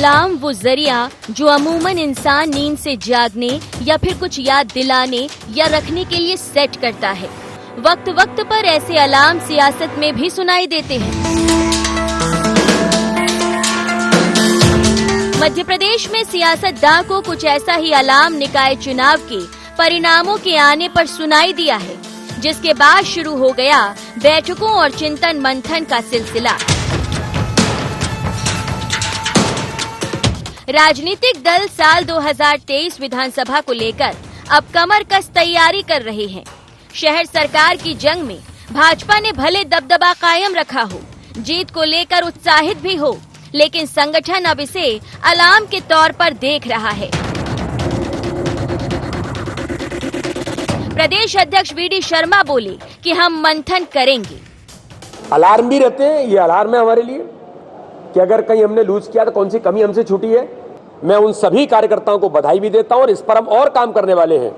Alarm वो जरिया जो अमूमन इंसान नींद से जागने या फिर कुछ याद दिलाने या रखने के लिए सेट करता है। वक्त वक्त पर ऐसे अलार्म सियासत में भी सुनाई देते हैं। मध्य प्रदेश में सियासतदान को कुछ ऐसा ही अलार्म निकाय चुनाव के परिणामों के आने पर सुनाई दिया है, जिसके बाद शुरू हो गया बैठकों और चिंतन मंथन का सिलसिला। राजनीतिक दल साल 2023 विधानसभा को लेकर अब कमर कस तैयारी कर रहे हैं। शहर सरकार की जंग में भाजपा ने भले दबदबा कायम रखा हो, जीत को लेकर उत्साहित भी हो, लेकिन संगठन अब इसे अलार्म के तौर पर देख रहा है। प्रदेश अध्यक्ष वीडी शर्मा बोले कि हम मंथन करेंगे। अलार्म भी रहते हैं, ये अलार्म है हमारे लिए कि अगर कहीं हमने लूज किया तो कौन सी कमी हमसे छूटी है। मैं उन सभी कार्यकर्ताओं को बधाई भी देता हूं और इस पर हम और काम करने वाले हैं।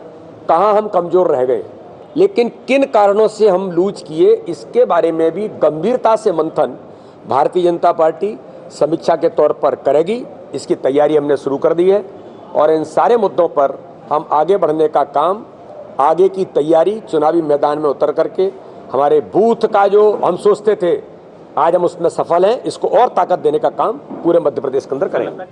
कहां हम कमजोर रह गए, लेकिन किन कारणों से हम लूज किए, इसके बारे में भी गंभीरता से मंथन भारतीय जनता पार्टी समीक्षा के तौर पर करेगी। इसकी तैयारी हमने शुरू कर दी है और इन सारे मुद्दों पर हम आगे बढ़ने का काम, आगे की तैयारी चुनावी मैदान में उतर करके हमारे बूथ का जो हम सोचते थे आज हम उसमें सफल हैं, इसको और ताकत देने का काम पूरे मध्य प्रदेश के अंदर करेंगे।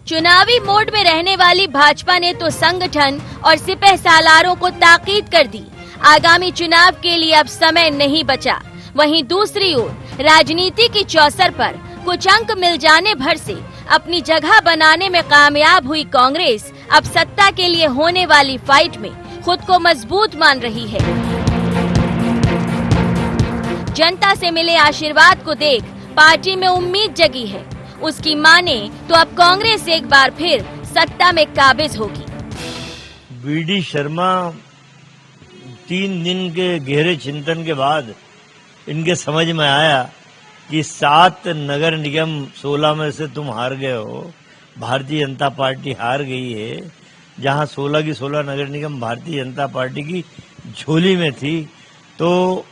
चुनावी मोड में रहने वाली भाजपा ने तो संगठन और सिपह सालारों को ताकीद कर दी। आगामी चुनाव के लिए अब समय नहीं बचा। वहीं दूसरी ओर राजनीति की चौसर पर कुछ अंक मिल जाने भर से अपनी जगह बनाने में कामयाब हुई कांग्रेस अब सत्ता के लिए होने वाली फाइट में खुद को मजबूत मान रही है। जनता से मिले आशीर्वाद को देख पार्टी में उम्मीद जगी है। उसकी माने तो अब कांग्रेस एक बार फिर सत्ता में काबिज होगी। वीडी शर्मा 3 दिन के गहरे चिंतन के बाद इनके समझ में आया कि 7 नगर निगम 16 में से तुम हार गए हो, भारतीय जनता पार्टी हार गई है। जहां 16 की 16 नगर निगम भारतीय जनता पार्टी की झोली में थी, तो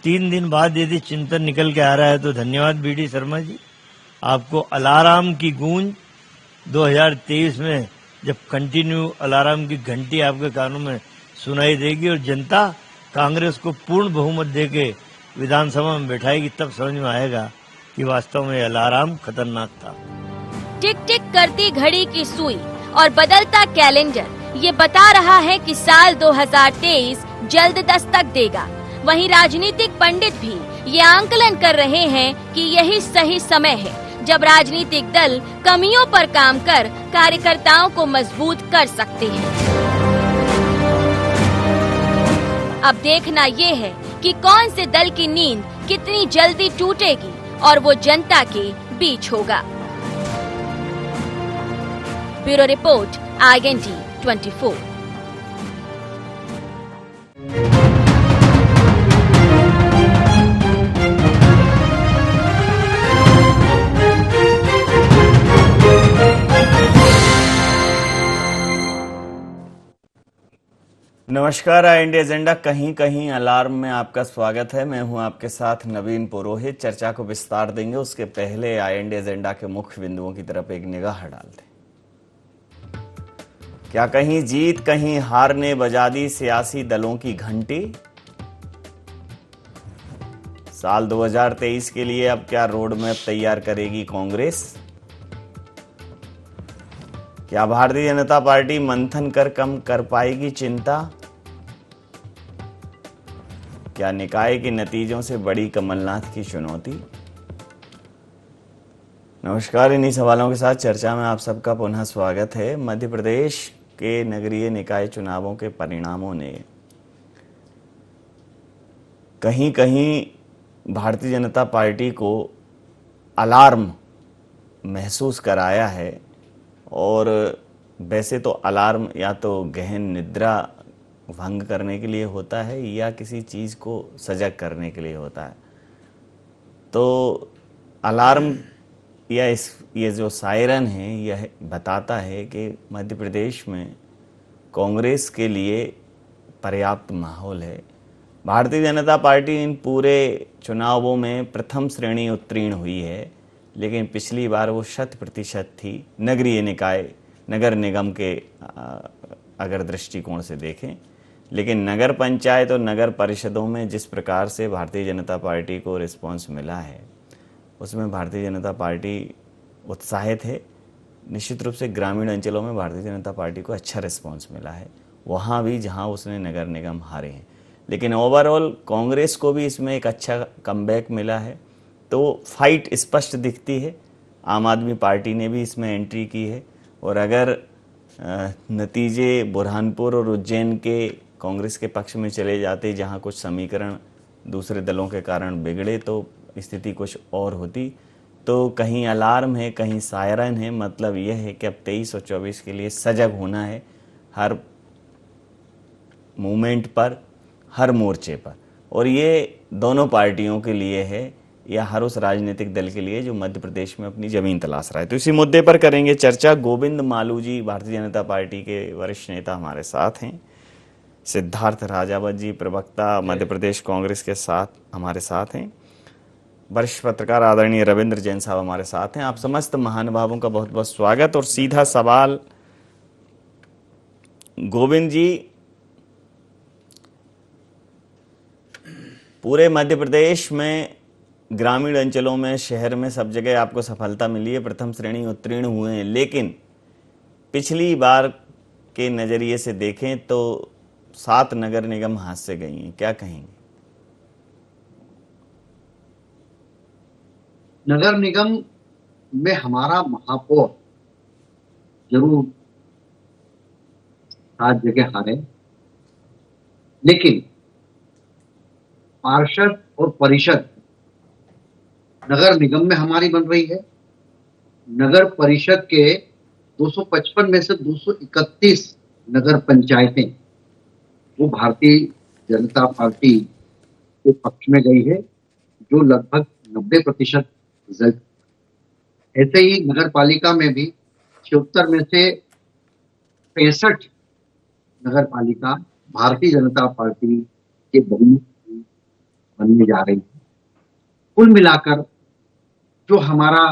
3 दिन बाद यदि चिंतन निकल के आ रहा है तो धन्यवाद वीडी शर्मा जी। आपको अलार्म की गूंज 2023 में जब कंटिन्यू अलार्म की घंटी आपके कानों में सुनाई देगी और जनता कांग्रेस को पूर्ण बहुमत देके विधानसभा में बैठाएगी, तब समझ में आएगा कि वास्तव में अलार्म खतरनाक था। टिक टिक करती घड़ी की सुई और बदलता कैलेंडर ये बता रहा है कि साल 2023 जल्द दस्तक देगा। वहीं राजनीतिक पंडित भी ये आंकलन कर रहे हैं कि यही सही समय है जब राजनीतिक दल कमियों पर काम कर कार्यकर्ताओं को मजबूत कर सकते हैं। अब देखना ये है कि कौन से दल की नींद कितनी जल्दी टूटेगी और वो जनता के बीच होगा। Bureau report, IND 24। नमस्कार, IND एजेंडा कहीं कहीं अलार्म में आपका स्वागत है। मैं हूं आपके साथ नवीन पुरोहित। चर्चा को विस्तार देंगे, उसके पहले IND एजेंडा के मुख्य बिंदुओं की तरफ एक निगाह डालते हैं। क्या कहीं जीत कहीं हार ने बजा दी सियासी दलों की घंटी? साल 2023 के लिए अब क्या रोड मैप तैयार करेगी कांग्रेस? क्या भारतीय जनता पार्टी मंथन कर कम कर पाएगी चिंता? क्या निकाय के नतीजों से बड़ी कमलनाथ की चुनौती? नमस्कार, इन्हीं सवालों के साथ चर्चा में आप सबका पुनः स्वागत है। मध्य प्रदेश के नगरीय निकाय चुनावों के परिणामों ने कहीं कहीं भारतीय जनता पार्टी को अलार्म महसूस कराया है। और वैसे तो अलार्म या तो गहन निद्रा भंग करने के लिए होता है या किसी चीज़ को सजग करने के लिए होता है। तो अलार्म या ये जो सायरन है यह बताता है कि मध्य प्रदेश में कांग्रेस के लिए पर्याप्त माहौल है। भारतीय जनता पार्टी इन पूरे चुनावों में प्रथम श्रेणी उत्तीर्ण हुई है। लेकिन पिछली बार वो 100% थी नगरीय निकाय नगर निगम के अगर दृष्टिकोण से देखें। लेकिन नगर पंचायत और नगर परिषदों में जिस प्रकार से भारतीय जनता पार्टी को रिस्पांस मिला है, उसमें भारतीय जनता पार्टी उत्साहित है। निश्चित रूप से ग्रामीण अंचलों में भारतीय जनता पार्टी को अच्छा रिस्पांस मिला है, वहाँ भी जहाँ उसने नगर निगम हारे हैं। लेकिन ओवरऑल कांग्रेस को भी इसमें एक अच्छा कमबैक मिला है, तो फाइट स्पष्ट दिखती है। आम आदमी पार्टी ने भी इसमें एंट्री की है, और अगर नतीजे बुरहानपुर और उज्जैन के कांग्रेस के पक्ष में चले जाते, जहां कुछ समीकरण दूसरे दलों के कारण बिगड़े, तो स्थिति कुछ और होती। तो कहीं अलार्म है, कहीं सायरन है। मतलब यह है कि अब 23 और 24 के लिए सजग होना है, हर मूवमेंट पर, हर मोर्चे पर। और ये दोनों पार्टियों के लिए है, या हर उस राजनीतिक दल के लिए जो मध्य प्रदेश में अपनी जमीन तलाश रहा है। तो इसी मुद्दे पर करेंगे चर्चा। गोविंद मालू जी भारतीय जनता पार्टी के वरिष्ठ नेता हमारे साथ हैं। सिद्धार्थ राजावत जी प्रवक्ता मध्य प्रदेश कांग्रेस के साथ हमारे साथ हैं। वरिष्ठ पत्रकार आदरणीय रविंद्र जैन साहब हमारे साथ हैं। आप समस्त महानुभावों का बहुत बहुत स्वागत। और सीधा सवाल गोविंद जी, पूरे मध्य प्रदेश में ग्रामीण अंचलों में, शहर में, सब जगह आपको सफलता मिली है, प्रथम श्रेणी उत्तीर्ण हुए हैं। लेकिन पिछली बार के नजरिए से देखें तो 7 नगर निगम हाथ से गई हैं, क्या कहेंगे? नगर निगम में हमारा महापौर जरूर 7 जगह हारे, लेकिन पार्षद और परिषद नगर निगम में हमारी बन रही है। नगर परिषद के 255 में से 231 नगर पंचायतें वो भारतीय जनता पार्टी के पक्ष में गई है, जो लगभग 90% रिजल्ट। ऐसे ही नगर पालिका में भी 76 में से 65 नगर पालिका भारतीय जनता पार्टी के बहुमत बनने जा रही है। कुल मिलाकर जो हमारा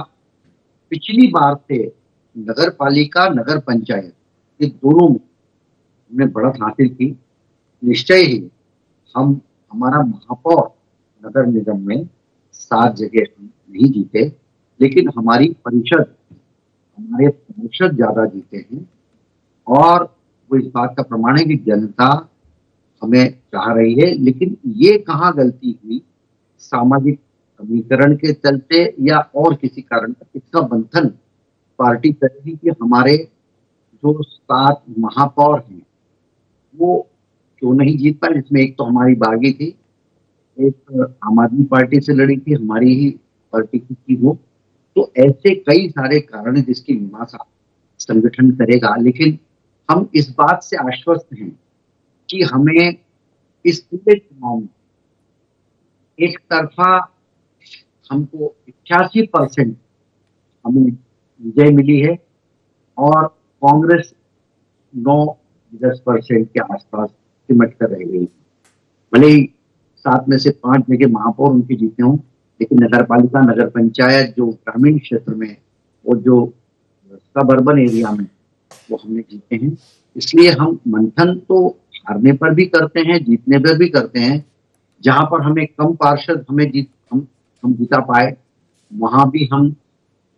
पिछली बार से नगर पालिका नगर पंचायत ये दोनों में हमने बढ़त हासिल की, निश्चय ही हम हमारा महापौर नगर निगम में 7 जगह हम नहीं जीते, लेकिन हमारी परिषद, हमारे पार्षद ज्यादा जीते हैं। और वो इस बात का प्रमाण है कि जनता हमें चाह रही है। लेकिन ये कहाँ गलती हुई, सामाजिक समीकरण के चलते या और किसी कारण, इसका मंथन पार्टी करेगी कि हमारे जो 7 महापौर हैं वो क्यों नहीं जीत पाए। इसमें एक तो हमारी बागी थी, एक आम आदमी पार्टी से लड़ी थी, हमारी ही पार्टी की थी वो। तो ऐसे कई सारे कारण हैं जिसकी मीमांसा संगठन करेगा। लेकिन हम इस बात से आश्वस्त हैं कि हमें इस पूरे चुनाव में एक तरफा हमको 88% हमें विजय मिली है, और कांग्रेस 9-10% के आसपास सिमट कर रह गई। भले ही 7 में से 5 जगह महापौर उनके जीते हों, लेकिन नगर पालिका नगर पंचायत जो ग्रामीण क्षेत्र में और जो सब अर्बन एरिया में वो हमने जीते हैं। इसलिए हम मंथन तो हारने पर भी करते हैं, जीतने पर भी करते हैं। जहां पर हमें कम पार्षद हम जीता पाए, वहां भी हम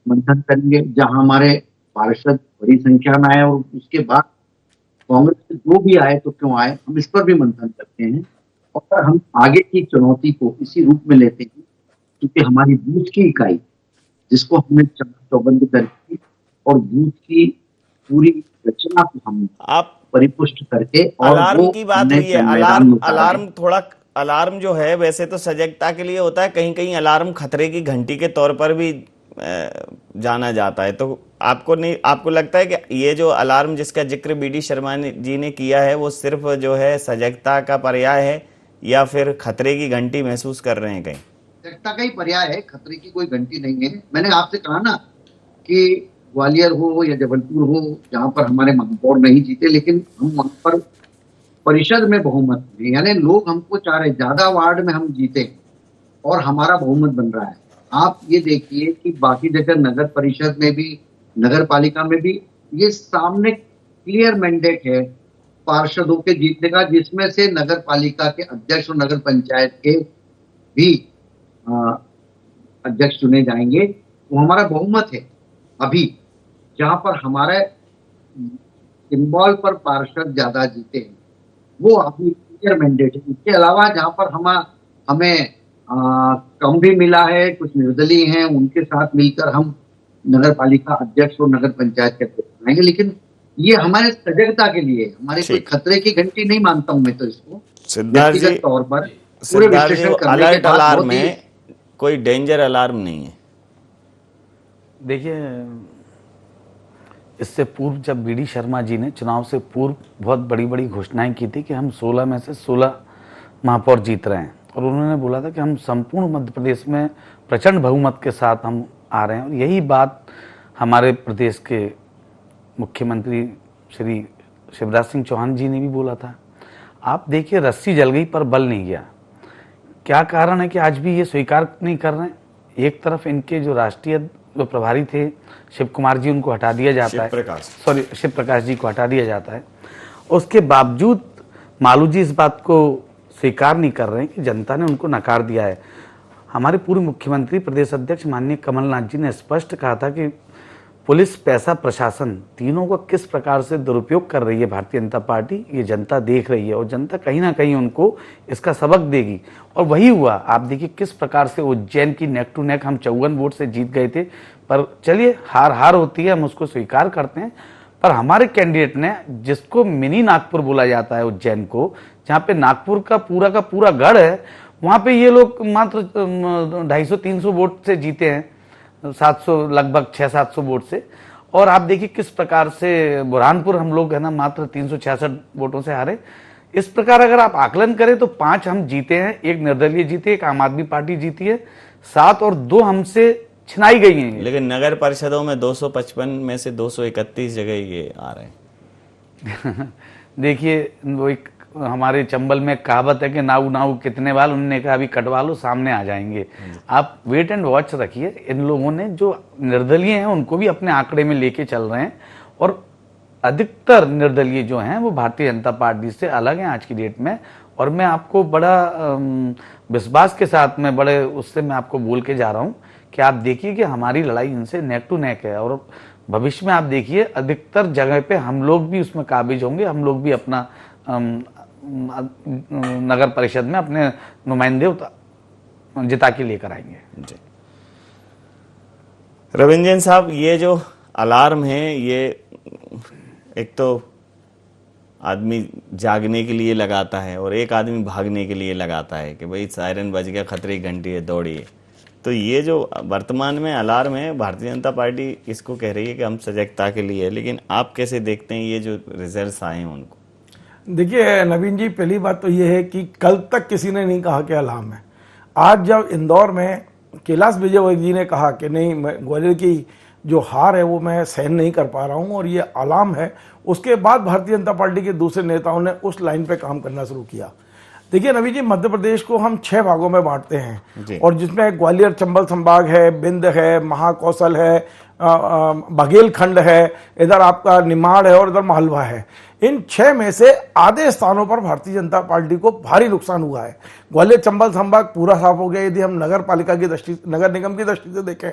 मंथन करेंगे। जहां हमारे पार्षद बड़ी संख्या में आए और उसके बाद कांग्रेस से जो भी आए तो क्यों आए, हम इस पर भी मंथन करते हैं। और हम आगे की चुनौती को इसी रूप में लेते हैं, क्योंकि हमारी बूथ की इकाई जिसको हमने चौबंद करके और बूथ की पूरी रचना को हम आप परिपुष्ट करके, और अलार्म की बात हुई है, अलार्म जो है वैसे तो सजगता के लिए होता है, कहीं कहीं अलार्म खतरे की घंटी के तौर पर भी जाना जाता है। तो आपको लगता है कि ये जो अलार्म जिसका जिक्र बीडी शर्मा जी ने किया है वो सिर्फ जो है सजगता का पर्याय है, या फिर खतरे की घंटी महसूस कर रहे हैं? कहीं सजगता का ही पर्याय है, खतरे की कोई घंटी नहीं है। मैंने आपसे कहा ना कि ग्वालियर हो या जबलपुर हो, जहां पर हमारे महापौर नहीं जीते, लेकिन हम वहां पर परिषद में बहुमत में, यानी लोग हमको चाह रहे, ज्यादा वार्ड में हम जीते और हमारा बहुमत बन रहा है। आप ये देखिए कि बाकी जगह नगर परिषद में भी, नगर पालिका में भी ये सामने क्लियर मैंडेट है पार्षदों के जीतने का, जिसमें से नगर पालिका के अध्यक्ष और नगर पंचायत के भी अध्यक्ष चुने जाएंगे। वो हमारा बहुमत है। अभी जहां पर हमारे सिंबल पर पार्षद ज्यादा जीते हैं वो अभी क्लियर मैंडेट है। इसके अलावा जहां पर हमें कम भी मिला है, कुछ निर्दलीय हैं, उनके साथ मिलकर हम नगर पालिका अध्यक्ष और नगर पंचायत के अध्यक्ष बनाएंगे। लेकिन ये हमारे सजगता के लिए, हमारे कोई खतरे की घंटी नहीं मानता हूं मैं तो इसको। सिद्धार्थ जी, तौर पर सिद्धार्थ जी, अलर्ट अलार्म है, कोई डेंजर अलार्म नहीं है। देखिए, इससे पूर्व जब बीडी शर्मा जी ने चुनाव से पूर्व बहुत बड़ी बड़ी घोषणाएं की थी कि हम 16 में से 16 महापौर जीत रहे हैं, और उन्होंने बोला था कि हम संपूर्ण मध्य प्रदेश में प्रचंड बहुमत के साथ हम आ रहे हैं। और यही बात हमारे प्रदेश के मुख्यमंत्री श्री शिवराज सिंह चौहान जी ने भी बोला था। आप देखिए, रस्सी जल गई पर बल नहीं गया। क्या कारण है कि आज भी ये स्वीकार नहीं कर रहे हैं? एक तरफ इनके जो राष्ट्रीय जो प्रभारी थे शिव कुमार जी, उनको हटा दिया जाता है, शिव प्रकाश जी को हटा दिया जाता है। उसके बावजूद मालू जी इस बात को स्वीकार नहीं कर रहे हैं कि जनता ने उनको नकार दिया है। हमारे पूर्व मुख्यमंत्री प्रदेश अध्यक्ष माननीय कमलनाथ जी ने स्पष्ट कहा था कि पुलिस, पैसा, प्रशासन, तीनों को किस प्रकार से दुरुपयोग कर रही है भारतीय जनता पार्टी, ये जनता देख रही है, और जनता कहीं ना कहीं उनको इसका सबक देगी। और वही हुआ। आप देखिए किस प्रकार से उज्जैन की नेक टू नेक हम 54 वोट से जीत गए थे। पर चलिए, हार होती है, हम उसको स्वीकार करते हैं। पर हमारे कैंडिडेट ने, जिसको मिनी नागपुर बोला जाता है उज्जैन को, जहाँ पे नागपुर का पूरा गढ़ है, वहां पे ये लोग मात्र 250-300 वोट से जीते हैं, 700 लगभग 600-700 वोट से। और आप देखिए किस प्रकार से बुरहानपुर हम लोग है ना मात्र 366 वोटों से हारे। इस प्रकार अगर आप आकलन करें तो 5 हम जीते हैं, 1 निर्दलीय जीते, 1 आम आदमी पार्टी जीती है, 7 और 2 हमसे छिनाई गई हैं। लेकिन नगर परिषदों में 255 में से 231 जगह ये आ रहे हैं। देखिए, वो एक हमारे चंबल में कहावत है कि नाऊ कितने बाल, उन्होंने कहा अभी कटवा लो, सामने आ जाएंगे। आप वेट एंड वॉच रखिए। इन लोगों ने, जो निर्दलीय हैं, उनको भी अपने आंकड़े में लेके चल रहे हैं, और अधिकतर निर्दलीय जो हैं वो भारतीय जनता पार्टी से अलग हैं आज की डेट में। और मैं आपको बड़ा विश्वास के साथ में मैं आपको बोल के जा रहा हूँ कि आप देखिए कि हमारी लड़ाई इनसे नेक टू नेक है, और भविष्य में आप देखिए अधिकतर जगह पे हम लोग भी उसमें काबिज होंगे। हम लोग भी अपना नगर परिषद में अपने नुमाइंदे जिता के लेकर आएंगे। जी रविंद्र साहब, ये जो अलार्म है, ये एक तो आदमी जागने के लिए लगाता है और एक आदमी भागने के लिए लगाता है कि भाई सायरन बज गया, खतरे की घंटी है, दौड़िए। तो ये जो वर्तमान में अलार्म है, भारतीय जनता पार्टी इसको कह रही है कि हम सजगता के लिए है, लेकिन आप कैसे देखते हैं ये जो रिजल्ट्स आए हैं उनको? देखिए नवीन जी, पहली बात तो ये है कि कल तक किसी ने नहीं कहा कि अलार्म है। आज जब इंदौर में कैलाश विजयवर्गीय जी ने कहा कि नहीं, ग्वालियर की जो हार है वो मैं सहन नहीं कर पा रहा हूँ और ये अलार्म है, उसके बाद भारतीय जनता पार्टी के दूसरे नेताओं ने उस लाइन पे काम करना शुरू किया। देखिए नवीन जी, मध्य प्रदेश को हम 6 भागों में बांटते हैं, और जिसमें ग्वालियर चंबल संभाग है, बिंद है, महाकौशल है, बघेलखंड है, इधर आपका निमाड़ है और इधर मालवा है। इन 6 में से आधे स्थानों पर भारतीय जनता पार्टी को भारी नुकसान हुआ है। ग्वालियर चंबल संभाग पूरा साफ हो गया। यदि हम नगर पालिका की दृष्टि, नगर निगम की दृष्टि से देखें,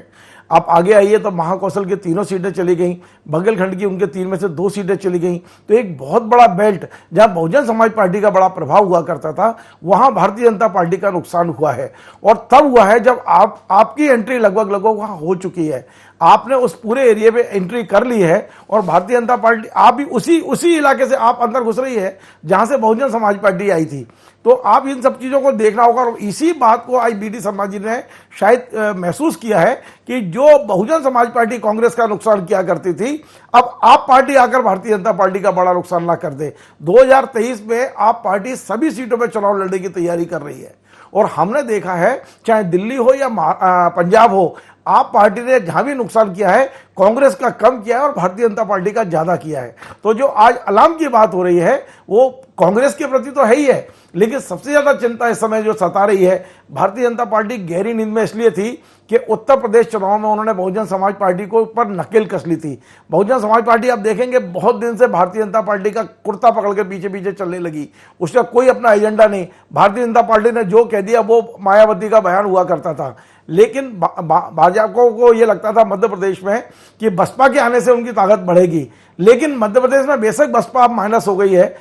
आप आगे आइए तो महाकौशल की 3 सीटें चली गई, बघेलखंड की उनके 3 में से 2 सीटें चली गई। तो एक बहुत बड़ा बेल्ट जहां बहुजन समाज पार्टी का बड़ा प्रभाव हुआ करता था, वहां भारतीय जनता पार्टी का नुकसान हुआ है। और तब हुआ है जब आपकी एंट्री लगभग वहां हो चुकी है, आपने उस पूरे एरिया पे एंट्री कर ली है, और भारतीय जनता पार्टी आप भी उसी इलाके से आप अंदर घुस रही है जहां से बहुजन समाज पार्टी आई थी। तो आप इन सब चीजों को देखना होगा, और इसी बात को आज बीडी शर्मा जी ने शायद महसूस किया है कि जो बहुजन समाज पार्टी कांग्रेस का नुकसान किया करती थी, अब आप पार्टी आकर भारतीय जनता पार्टी का बड़ा नुकसान ना कर दे। 2023 में आप पार्टी सभी सीटों पर चुनाव लड़ने की तैयारी कर रही है, और हमने देखा है चाहे दिल्ली हो या पंजाब हो, आप पार्टी ने जहां भी नुकसान किया है, कांग्रेस का कम किया है और भारतीय जनता पार्टी का ज्यादा किया है। तो जो आज अलार्म की बात हो रही है वो कांग्रेस के प्रति तो है ही है, लेकिन सबसे ज्यादा चिंता इस समय जो सता रही है, भारतीय जनता पार्टी गहरी नींद में इसलिए थी कि उत्तर प्रदेश चुनाव में उन्होंने बहुजन समाज पार्टी को ऊपर नकेल कस ली थी। बहुजन समाज पार्टी आप देखेंगे बहुत दिन से भारतीय जनता पार्टी का कुर्ता पकड़ के पीछे पीछे चलने लगी, उसका कोई अपना एजेंडा नहीं। भारतीय जनता पार्टी ने जो कह दिया वो मायावती का बयान हुआ करता था, लेकिन भाजपा को ये लगता था मध्य प्रदेश में कि बसपा के आने से उनकी ताकत बढ़ेगी, लेकिन मध्य प्रदेश में बेशक बसपा अब माइनस हो गई है,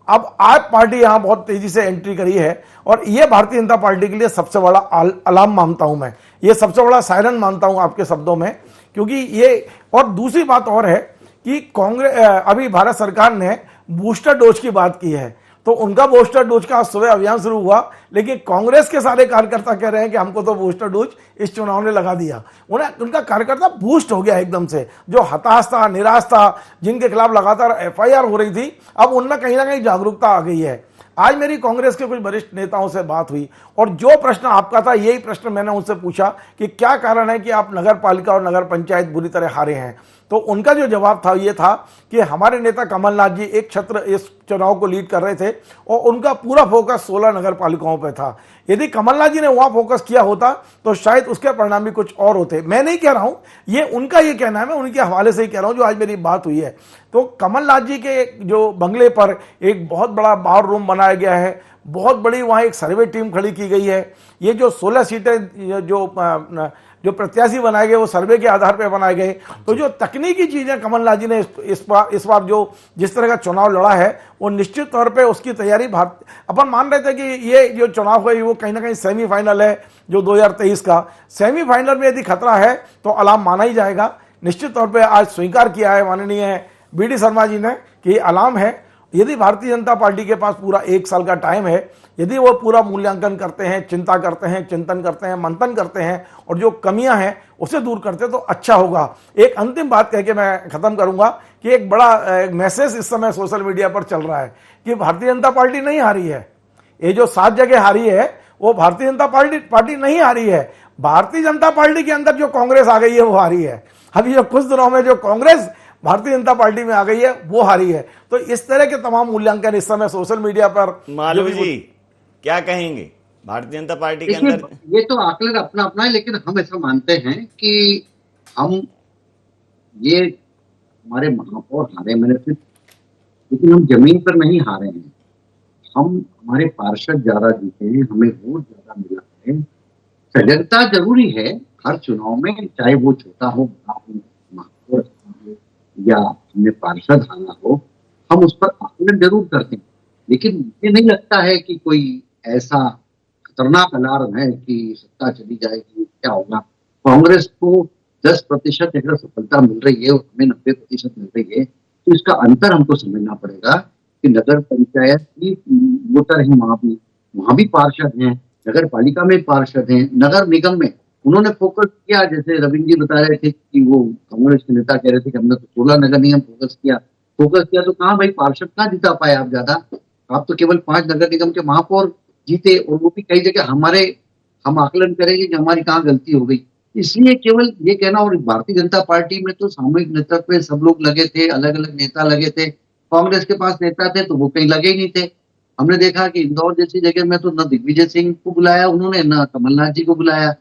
अब आप पार्टी यहां बहुत तेजी से एंट्री करी है और ये भारतीय जनता पार्टी के लिए सबसे बड़ा अलार्म मानता हूं मैं, ये सबसे बड़ा सायरन मानता हूं आपके शब्दों में। क्योंकि ये, और दूसरी बात और है कि कांग्रेस अभी भारत सरकार ने बूस्टर डोज की बात की है, तो उनका बूस्टर डोज का आज सुबह अभियान शुरू हुआ, लेकिन कांग्रेस के सारे कार्यकर्ता कह रहे हैं कि हमको तो बूस्टर डोज इस चुनाव ने लगा दिया। उनका कार्यकर्ता बूस्ट हो गया एकदम से, जो हताश था, निराश था, जिनके खिलाफ लगातार एफआईआर हो रही थी, अब उनमें कहीं ना कहीं जागरूकता आ गई है। आज मेरी कांग्रेस के कुछ वरिष्ठ नेताओं से बात हुई और जो प्रश्न आपका था यही प्रश्न मैंने उनसे पूछा कि क्या कारण है कि आप नगर पालिका और नगर पंचायत बुरी तरह हारे हैं। तो उनका जो जवाब था ये था कि हमारे नेता कमलनाथ जी एक छत्र इस चुनाव को लीड कर रहे थे और उनका पूरा फोकस 16 नगर पालिकाओं पर था। यदि कमलनाथ जी ने वहां फोकस किया होता तो शायद उसके परिणाम भी कुछ और होते। मैं नहीं कह रहा हूं, ये उनका ये कहना है, मैं उनके हवाले से ही कह रहा हूं जो आज मेरी बात हुई है। तो कमलनाथ जी के जो बंगले पर एक बहुत बड़ा बार रूम बनाया गया है, बहुत बड़ी वहां एक सर्वे टीम खड़ी की गई है। ये जो 16 सीटें जो प्रत्याशी बनाए गए वो सर्वे के आधार पर बनाए गए। तो जो तकनीकी चीजें कमलनाथ जी ने इस बार जो जिस तरह का चुनाव लड़ा है वो निश्चित तौर पे उसकी तैयारी अपन मान रहे थे कि ये जो चुनाव है वो कहीं ना कहीं सेमीफाइनल है जो 2023 का। सेमीफाइनल में यदि खतरा है तो अलार्म माना ही जाएगा। निश्चित तौर पे आज स्वीकार किया है माननीय बीडी शर्मा जी ने कि अलार्म है। यदि भारतीय जनता पार्टी के पास पूरा 1 साल का टाइम है, यदि वो पूरा मूल्यांकन करते हैं, चिंता करते हैं, चिंतन करते हैं, मंथन करते हैं और जो कमियां हैं उसे दूर करते हैं तो अच्छा होगा। एक अंतिम बात कह के मैं खत्म करूंगा कि एक बड़ा मैसेज इस समय सोशल मीडिया पर चल रहा है कि भारतीय जनता पार्टी नहीं हारी है। ये जो 7 जगह हारी है वो भारतीय जनता पार्टी नहीं हारी है, भारतीय जनता पार्टी के अंदर जो कांग्रेस आ गई है वो हारी है। अभी जो कुछ दिनों में जो कांग्रेस भारतीय जनता पार्टी में आ गई है वो हारी है। तो इस तरह के तमाम मूल्यांकन इस समय सोशल मीडिया पर मालवीय जी क्या कहेंगे भारतीय जनता पार्टी के अंदर? ये तो आकलन अपना अपना है, लेकिन हम ऐसा मानते हैं कि हम ये हमारे महापौर हारे मैंने फिर, लेकिन हम जमीन पर नहीं हारे हैं। हमारे पार्षद ज्यादा जीते हैं, हमें वोट ज्यादा मिला है। सजगता जरूरी है हर चुनाव में, चाहे वो छोटा हो, महापौर या हमने पार्षद हारा हो, हम उस पर आकलन जरूर करते हैं। लेकिन मुझे नहीं लगता है कि कोई ऐसा खतरनाक अलार्म है कि सत्ता चली जाएगी, क्या होगा। कांग्रेस को 10% अगर सफलता मिल रही है और हमें 90% मिल रही है, तो इसका अंतर हमको समझना पड़ेगा कि नगर पंचायत की वोटर है, वहां भी पार्षद हैं, नगर पालिका में पार्षद हैं, नगर निगम में उन्होंने फोकस किया। जैसे रविंद्र जी बता रहे थे कि वो कांग्रेस के नेता कह रहे थे कि हमने तो 16 नगर निगम फोकस किया, तो कहाँ भाई पार्षद कहाँ जिता पाए आप ज्यादा? आप तो केवल 5 नगर निगम के महापौर जीते और वो भी कई जगह हम आकलन करेंगे कि हमारी कहाँ गलती हो गई। इसलिए केवल ये कहना, और भारतीय जनता पार्टी में तो सामूहिक नेतृत्व में सब लोग लगे थे, अलग अलग नेता लगे थे। कांग्रेस के पास नेता थे तो वो कहीं लगे ही नहीं थे। हमने देखा कि इंदौर जैसी जगह में तो न दिग्विजय सिंह को बुलाया उन्होंने, न कमलनाथ जी को बुलाया।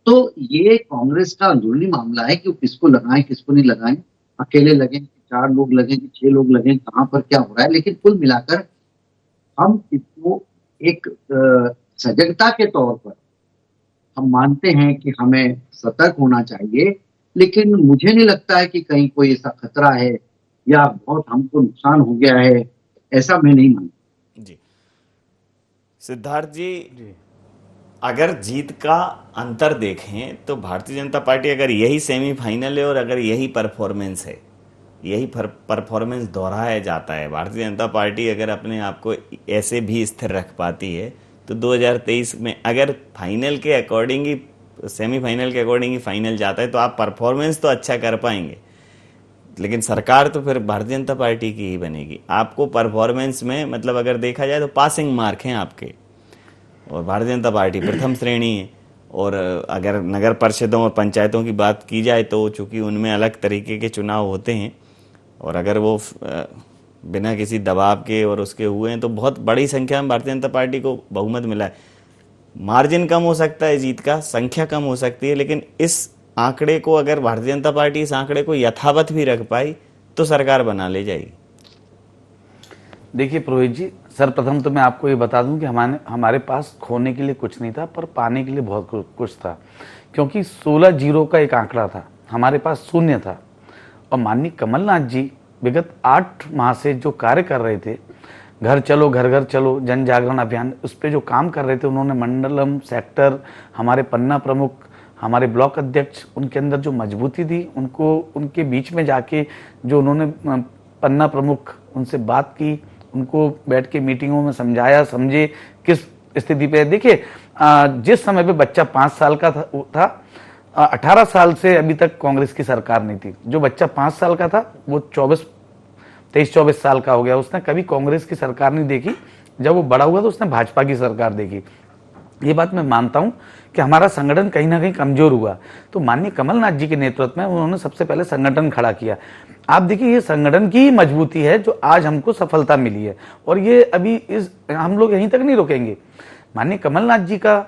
तो ये कांग्रेस का अंदरूनी मामला है कि वो किसको लगाएं किसको नहीं लगाएं, अकेले लगें, 4 लोग लगें, 6 लोग लगें, कहाँ पर क्या हो रहा है। लेकिन कुल मिलाकर हम इसको एक सजगता के तौर पर हम मानते हैं कि हमें सतर्क होना चाहिए। लेकिन मुझे नहीं लगता है कि कहीं कोई ऐसा खतरा है या बहुत हमको नुकसान हो गया है, ऐसा मैं नहीं मानता। जी सिद्धार्थ जी, अगर जीत का अंतर देखें तो भारतीय जनता पार्टी अगर यही सेमीफाइनल है और अगर यही परफॉर्मेंस है, यही परफॉर्मेंस दोहराया जाता है, भारतीय जनता पार्टी अगर अपने आप को ऐसे भी स्थिर रख पाती है तो 2023 में अगर फाइनल के अकॉर्डिंग ही, सेमीफाइनल के अकॉर्डिंग ही फाइनल जाता है तो आप परफॉर्मेंस तो अच्छा कर पाएंगे, लेकिन सरकार तो फिर भारतीय जनता पार्टी की ही बनेगी। आपको परफॉर्मेंस में मतलब अगर देखा जाए तो पासिंग मार्क हैं आपके और भारतीय जनता पार्टी प्रथम श्रेणी है। और अगर नगर परिषदों और पंचायतों की बात की जाए तो चूंकि उनमें अलग तरीके के चुनाव होते हैं और अगर वो बिना किसी दबाव के और उसके हुए हैं तो बहुत बड़ी संख्या में भारतीय जनता पार्टी को बहुमत मिला है। मार्जिन कम हो सकता है जीत का, संख्या कम हो सकती है, लेकिन इस आंकड़े को अगर भारतीय जनता पार्टी इस आंकड़े को यथावत भी रख पाई तो सरकार बना ले जाएगी। देखिए पुरोहित जी, सर्वप्रथम तो मैं आपको ये बता दूं कि हमारे पास खोने के लिए कुछ नहीं था पर पाने के लिए बहुत कुछ था, क्योंकि 16-0 का एक आंकड़ा था, हमारे पास शून्य था। और माननीय कमलनाथ जी विगत 8 माह से जो कार्य कर रहे थे, घर चलो घर घर चलो जन जागरण अभियान, उस पर जो काम कर रहे थे उन्होंने, मंडलम सेक्टर, हमारे पन्ना प्रमुख, हमारे ब्लॉक अध्यक्ष, उनके अंदर जो मजबूती थी, उनको उनके बीच में जाके जो उन्होंने पन्ना प्रमुख उनसे बात की, उनको बैठ के मीटिंगों में समझाया, समझे किस स्थिति पे। देखिए जिस समय पे बच्चा 5 साल का था 18 साल से अभी तक कांग्रेस की सरकार नहीं थी। जो बच्चा 5 साल का था वो 23-24 साल का हो गया, उसने कभी कांग्रेस की सरकार नहीं देखी। जब वो बड़ा हुआ तो उसने भाजपा की सरकार देखी। ये बात मैं मानता हूं कि हमारा संगठन कहीं ना कहीं कमजोर हुआ, तो माननीय कमलनाथ जी के नेतृत्व में उन्होंने सबसे पहले संगठन खड़ा किया। आप देखिए ये संगठन की ही मजबूती है जो आज हमको सफलता मिली है, और ये अभी हम लोग यहीं तक नहीं रुकेंगे। माननीय कमलनाथ जी का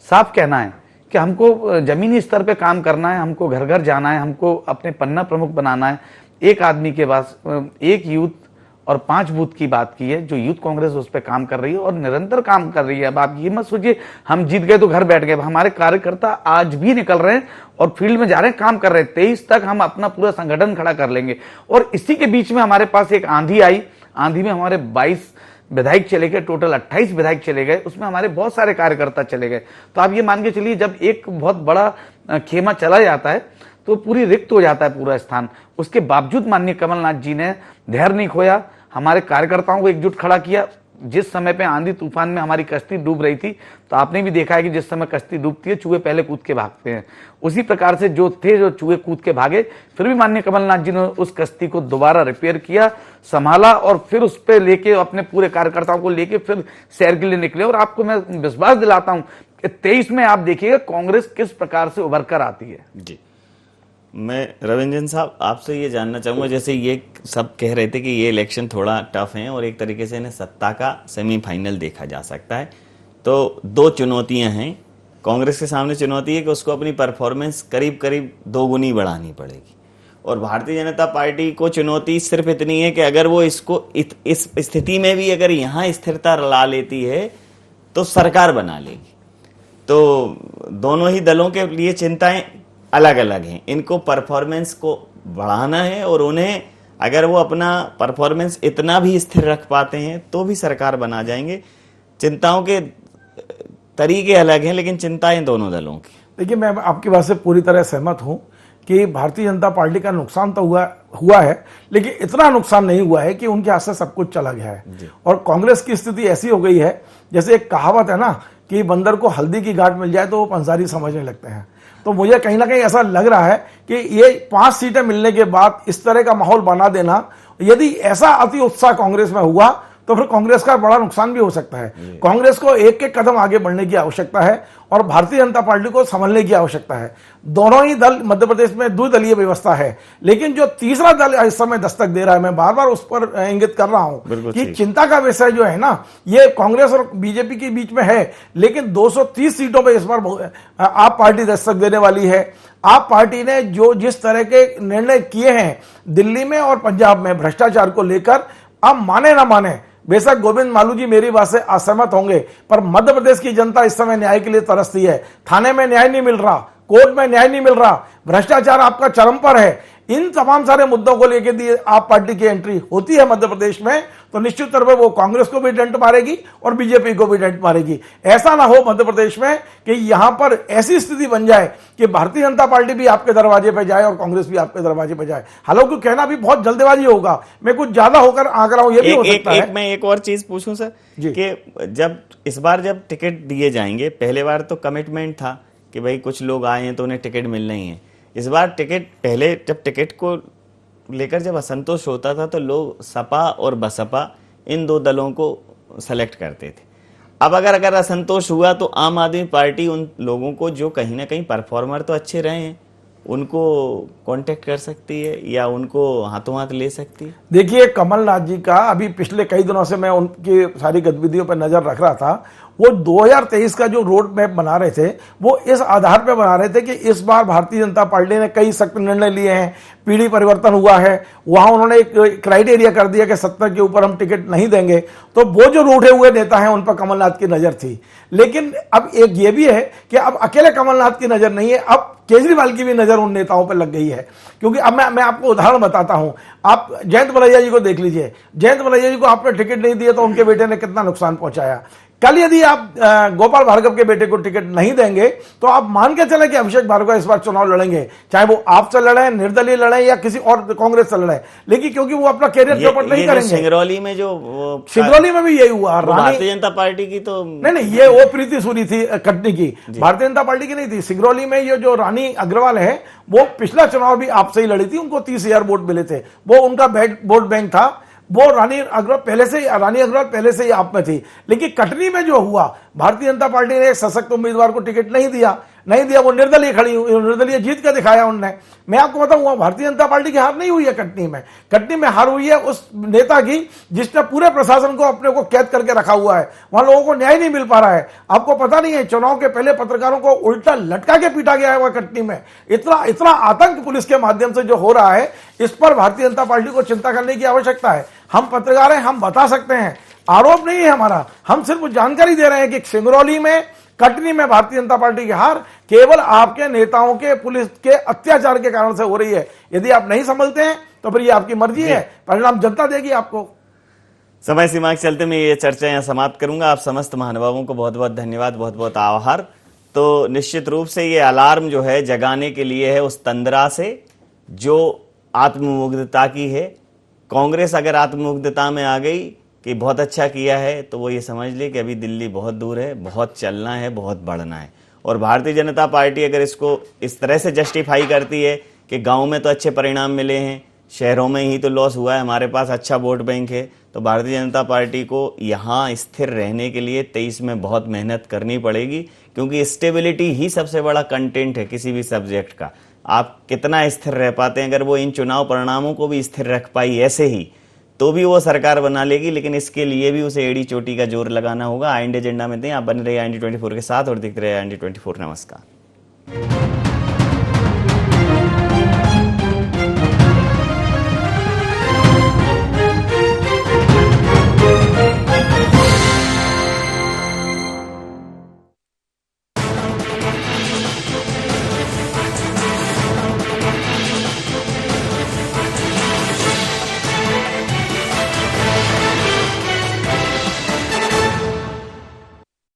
साफ कहना है कि हमको जमीनी स्तर पे काम करना है, हमको घर घर जाना है, हमको अपने पन्ना प्रमुख बनाना है। एक आदमी के पास 1 यूथ और 5 बूथ की बात की है, जो यूथ कांग्रेस उस पर काम कर रही है और निरंतर काम कर रही है। अब आप ये मत सोचिए हम जीत गए तो घर बैठ गए, हमारे कार्यकर्ता आज भी निकल रहे हैं और फील्ड में जा रहे हैं, काम कर रहे हैं। 23 तक हम अपना पूरा संगठन खड़ा कर लेंगे। और इसी के बीच में हमारे पास एक आंधी आई, आंधी में हमारे 22 विधायक चले गए, टोटल 28 विधायक चले गए, उसमें हमारे बहुत सारे कार्यकर्ता चले गए। तो आप ये मान के चलिए जब एक बहुत बड़ा खेमा चला जाता है तो पूरी रिक्त हो जाता है पूरा स्थान। उसके बावजूद माननीय कमलनाथ जी ने धैर्य नहीं खोया, हमारे कार्यकर्ताओं को एकजुट खड़ा किया। जिस समय पे आंधी तूफान में हमारी कश्ती डूब रही थी, तो आपने भी देखा है कि जिस समय कश्ती डूबती है चूहे पहले कूद के भागते हैं। उसी प्रकार से जो चूहे कूद के भागे, फिर भी माननीय कमलनाथ जी ने उस कश्ती को दोबारा रिपेयर किया, संभाला और फिर उस पर लेके अपने पूरे कार्यकर्ताओं को लेके फिर सैर के लिए निकले। और आपको मैं विश्वास दिलाता हूं कि 23 में आप देखिएगा कांग्रेस किस प्रकार से उभर कर आती है। जी, मैं रविंद्रन साहब आपसे ये जानना चाहूँगा, जैसे ये सब कह रहे थे कि ये इलेक्शन थोड़ा टफ है और एक तरीके से इन्हें सत्ता का सेमीफाइनल देखा जा सकता है, तो 2 चुनौतियां हैं कांग्रेस के सामने। चुनौती है कि उसको अपनी परफॉर्मेंस करीब करीब 2 गुनी बढ़ानी पड़ेगी, और भारतीय जनता पार्टी को चुनौती सिर्फ इतनी है कि अगर वो इसको इस स्थिति में भी अगर यहाँ स्थिरता ला लेती है तो सरकार बना लेगी। तो दोनों ही दलों के लिए चिंताएं अलग अलग हैं। इनको परफॉर्मेंस को बढ़ाना है और उन्हें अगर वो अपना परफॉर्मेंस इतना भी स्थिर रख पाते हैं तो भी सरकार बना जाएंगे। चिंताओं के तरीके अलग हैं लेकिन चिंताएं दोनों दलों की। देखिए मैं आपकी बात से पूरी तरह सहमत हूं कि भारतीय जनता पार्टी का नुकसान तो हुआ है, लेकिन इतना नुकसान नहीं हुआ है कि उनके हाथ से सब कुछ चला गया है। और कांग्रेस की स्थिति ऐसी हो गई है, जैसे एक कहावत है ना कि बंदर को हल्दी की गांठ मिल जाए तो वो पंसारी समझने लगते हैं। तो मुझे कहीं ना कहीं ऐसा लग रहा है कि ये 5 सीटें मिलने के बाद इस तरह का माहौल बना देना, यदि ऐसा अति उत्साह कांग्रेस में हुआ तो फिर कांग्रेस का बड़ा नुकसान भी हो सकता है। कांग्रेस को एक एक कदम आगे बढ़ने की आवश्यकता है और भारतीय जनता पार्टी को संभलने की आवश्यकता है। दोनों ही दल, मध्य प्रदेश में द्विदलीय व्यवस्था है, लेकिन जो तीसरा दल इस समय दस्तक दे रहा है, मैं बार बार उस पर इंगित कर रहा हूं कि चिंता का विषय जो है ना, ये कांग्रेस और बीजेपी के बीच में है, लेकिन 230 सीटों पर इस बार आप पार्टी दस्तक देने वाली है। आप पार्टी ने जो जिस तरह के निर्णय किए हैं दिल्ली में और पंजाब में भ्रष्टाचार को लेकर, अब माने ना माने, बेशक गोविंद मालू जी मेरी बात से असहमत होंगे, पर मध्य प्रदेश की जनता इस समय न्याय के लिए तरसती है। थाने में न्याय नहीं मिल रहा, कोर्ट में न्याय नहीं मिल रहा, भ्रष्टाचार आपका चरम पर है। इन तमाम सारे मुद्दों को लेकर दी आप पार्टी की एंट्री होती है मध्य प्रदेश में, तो निश्चित तौर पर वो कांग्रेस को भी डेंट मारेगी और बीजेपी को भी डेंट मारेगी। ऐसा ना हो मध्य प्रदेश में कि यहां पर ऐसी स्थिति बन जाए कि भारतीय जनता पार्टी भी आपके दरवाजे पे जाए और कांग्रेस भी आपके दरवाजे पे जाए। हालांकि कहना भी बहुत जल्दबाजी होगा, मैं कुछ ज्यादा होकर आंक रहा हूं, ये भी हो सकता है। मैं एक और चीज पूछूं सर कि इस बार जब टिकट दिए जाएंगे, पहले बार तो कमिटमेंट था कि भाई कुछ लोग आए हैं तो उन्हें टिकट मिलना ही है। इस बार टिकट, पहले जब टिकट को लेकर जब असंतोष होता था तो लोग सपा और बसपा इन 2 दलों को सेलेक्ट करते थे। अब अगर असंतोष हुआ तो आम आदमी पार्टी उन लोगों को जो कहीं ना कहीं परफॉर्मर तो अच्छे रहे हैं उनको कांटेक्ट कर सकती है या उनको हाथों हाथ ले सकती है। देखिए, कमलनाथ जी का अभी पिछले कई दिनों से मैं उनकी सारी गतिविधियों पर नजर रख रहा था। वो 2023 का जो रोड मैप बना रहे थे वो इस आधार पर बना रहे थे कि इस बार भारतीय जनता पार्टी ने कई सख्त निर्णय लिए हैं, पीढ़ी परिवर्तन हुआ है, वहां उन्होंने एक क्राइटेरिया कर दिया कि 70 के ऊपर हम टिकट नहीं देंगे। तो वो जो रूठे हुए नेता हैं उन पर कमलनाथ की नजर थी। लेकिन अब एक ये भी है कि अब अकेले कमलनाथ की नजर नहीं है, अब केजरीवाल की भी नजर उन नेताओं पर लग गई है। क्योंकि अब मैं आपको उदाहरण बताता हूं। आप जयंत मलैया जी को देख लीजिए। जयंत मलैया जी को आपने टिकट नहीं दिया तो उनके बेटे ने कितना नुकसान पहुंचाया। कल यदि आप गोपाल भार्गव के बेटे को टिकट नहीं देंगे तो आप मान के चले कि अभिषेक भार्गव इस बार चुनाव लड़ेंगे, चाहे वो आपसे लड़े, निर्दलीय लड़े या किसी और कांग्रेस से लड़े, लेकिन क्योंकि वो अपना कैरियर चौपट नहीं करेंगे। सिंगरौली में सिंगरौली में भी यही हुआ। भारतीय जनता पार्टी की तो नहीं, ये वो प्रीति सूरी थी कटनी की, भारतीय जनता पार्टी की नहीं थी। सिंगरौली में ये जो रानी अग्रवाल है वो पिछला चुनाव भी आपसे ही लड़ी थी, उनको 30,000 वोट मिले थे, वो उनका वोट बैंक था। वो रानी अग्रवाल पहले से ही आप में थी। लेकिन कटनी में जो हुआ, भारतीय जनता पार्टी ने एक सशक्त उम्मीदवार को टिकट नहीं दिया, वो निर्दलीय जीत कर दिखाया उनने। मैं आपको बताऊं, भारतीय जनता पार्टी की हार नहीं हुई है कटनी में हार हुई है उस नेता की जिसने पूरे प्रशासन को अपने को कैद करके रखा हुआ है। वहां लोगों को न्याय नहीं मिल पा रहा है। आपको पता नहीं है, चुनाव के पहले पत्रकारों को उल्टा लटका के पीटा गया है वह कटनी में। इतना आतंक पुलिस के माध्यम से जो हो रहा है, इस पर भारतीय जनता पार्टी को चिंता करने की आवश्यकता है। हम पत्रकार हैं, हम बता सकते हैं, आरोप नहीं है हमारा, हम सिर्फ जानकारी दे रहे हैं कि सिंगरौली में, कटनी में भारतीय जनता पार्टी की हार केवल आपके नेताओं के, पुलिस के अत्याचार के कारण से हो रही है। यदि आप नहीं समझते हैं तो फिर ये आपकी मर्जी है, परिणाम जनता देगी आपको। समय सीमा के चलते मैं ये चर्चा यहाँ समाप्त करूंगा। आप समस्त महानुभावों को बहुत बहुत धन्यवाद, बहुत बहुत आभार। तो निश्चित रूप से ये अलार्म जो है जगाने के लिए है उस तंद्रा से जो आत्ममुग्धता की है। कांग्रेस अगर आत्ममुग्धता में आ गई कि बहुत अच्छा किया है तो वो ये समझ ले कि अभी दिल्ली बहुत दूर है, बहुत चलना है, बहुत बढ़ना है। और भारतीय जनता पार्टी अगर इसको इस तरह से जस्टिफाई करती है कि गांव में तो अच्छे परिणाम मिले हैं, शहरों में ही तो लॉस हुआ है, हमारे पास अच्छा वोट बैंक है, तो भारतीय जनता पार्टी को यहाँ स्थिर रहने के लिए 23 में बहुत मेहनत करनी पड़ेगी। क्योंकि स्टेबिलिटी ही सबसे बड़ा कंटेंट है किसी भी सब्जेक्ट का। आप कितना स्थिर रह पाते हैं, अगर वो इन चुनाव परिणामों को भी स्थिर रख पाई ऐसे ही तो भी वो सरकार बना लेगी। लेकिन इसके लिए भी उसे एड़ी चोटी का जोर लगाना होगा। IND एजेंडा में दें, आप बने रहिए IND 24 के साथ और देखते रहिए IND 24। नमस्कार।